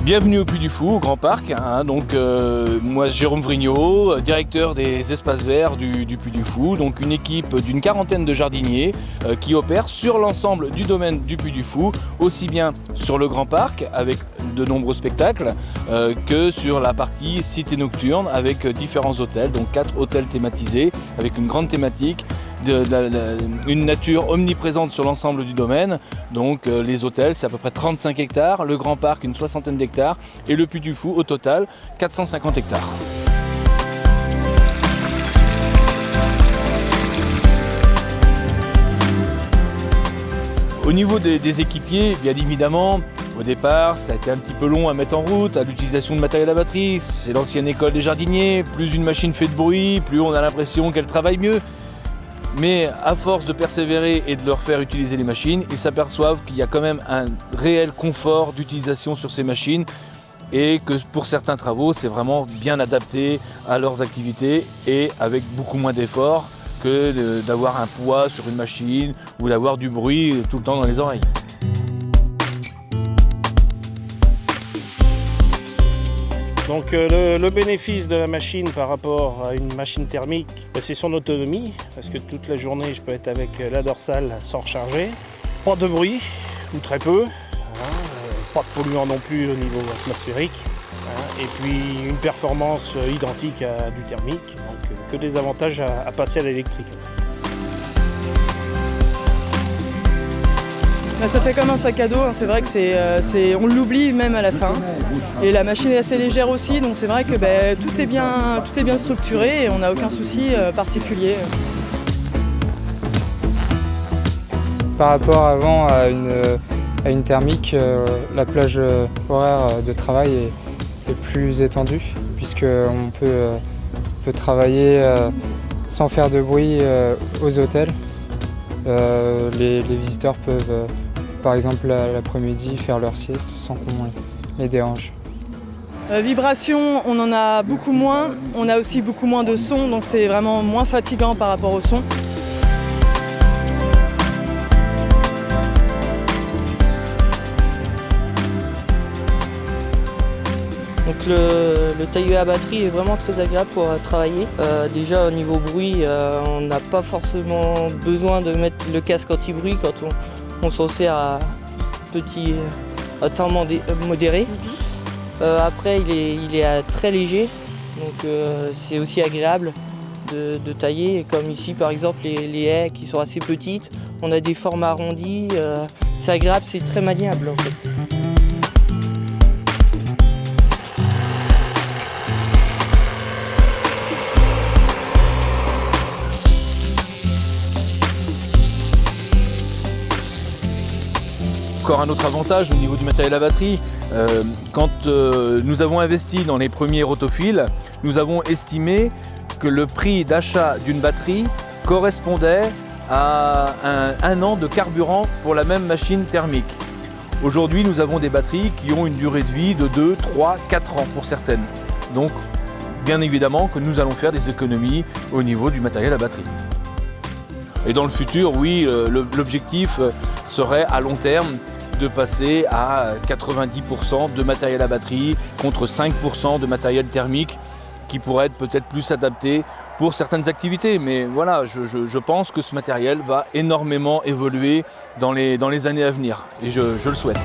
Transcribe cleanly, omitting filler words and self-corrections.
Bienvenue au Puy du Fou, au Grand Parc. Moi, Jérôme Vrignot, directeur des espaces verts du Puy du Fou. Donc une équipe d'une quarantaine de jardiniers qui opèrent sur l'ensemble du domaine du Puy du Fou, aussi bien sur le Grand Parc avec de nombreux spectacles que sur la partie cité nocturne avec différents hôtels, donc 4 hôtels thématisés avec une grande thématique. Une nature omniprésente sur l'ensemble du domaine. Donc les hôtels, c'est à peu près 35 hectares, le Grand Parc une soixantaine d'hectares et le Puy du Fou au total 450 hectares. Au niveau des équipiers, bien évidemment, au départ, ça a été un petit peu long à mettre en route, à l'utilisation de matériel à batterie. C'est l'ancienne école des jardiniers, plus une machine fait de bruit, plus on a l'impression qu'elle travaille mieux. Mais à force de persévérer et de leur faire utiliser les machines, ils s'aperçoivent qu'il y a quand même un réel confort d'utilisation sur ces machines et que pour certains travaux, c'est vraiment bien adapté à leurs activités et avec beaucoup moins d'efforts que d'avoir un poids sur une machine ou d'avoir du bruit tout le temps dans les oreilles. Donc le bénéfice de la machine par rapport à une machine thermique, c'est son autonomie, parce que toute la journée je peux être avec la dorsale sans recharger. Pas de bruit, ou très peu, pas de polluants non plus au niveau atmosphérique, et puis une performance identique à du thermique, donc que des avantages à passer à l'électrique. Ça fait comme un sac à dos, hein. C'est vrai que on l'oublie même à la fin. Et la machine est assez légère aussi, donc c'est vrai que tout est bien structuré et on n'a aucun souci particulier. Par rapport avant à une thermique, la plage horaire de travail est plus étendue, puisqu'on peut travailler sans faire de bruit aux hôtels. Les visiteurs peuvent, par exemple l'après-midi, faire leur sieste sans qu'on les dérange. Vibration, on en a beaucoup moins. On a aussi beaucoup moins de son, donc c'est vraiment moins fatigant par rapport au son. Donc le tailleur à batterie est vraiment très agréable pour travailler. Déjà au niveau bruit, on n'a pas forcément besoin de mettre le casque anti-bruit quand on s'en sert à temps modéré. Après il est très léger, donc c'est aussi agréable de tailler. Et comme ici par exemple les haies qui sont assez petites, on a des formes arrondies, c'est agréable, c'est très maniable en fait. Encore un autre avantage au niveau du matériel à batterie, quand nous avons investi dans les premiers rotophiles, nous avons estimé que le prix d'achat d'une batterie correspondait à un an de carburant pour la même machine thermique. Aujourd'hui, nous avons des batteries qui ont une durée de vie de 2, 3, 4 ans pour certaines. Donc, bien évidemment que nous allons faire des économies au niveau du matériel à batterie. Et dans le futur, oui, l'objectif serait à long terme de passer à 90% de matériel à batterie contre 5% de matériel thermique qui pourrait être peut-être plus adapté pour certaines activités. Mais voilà, je pense que ce matériel va énormément évoluer dans les années à venir et je le souhaite.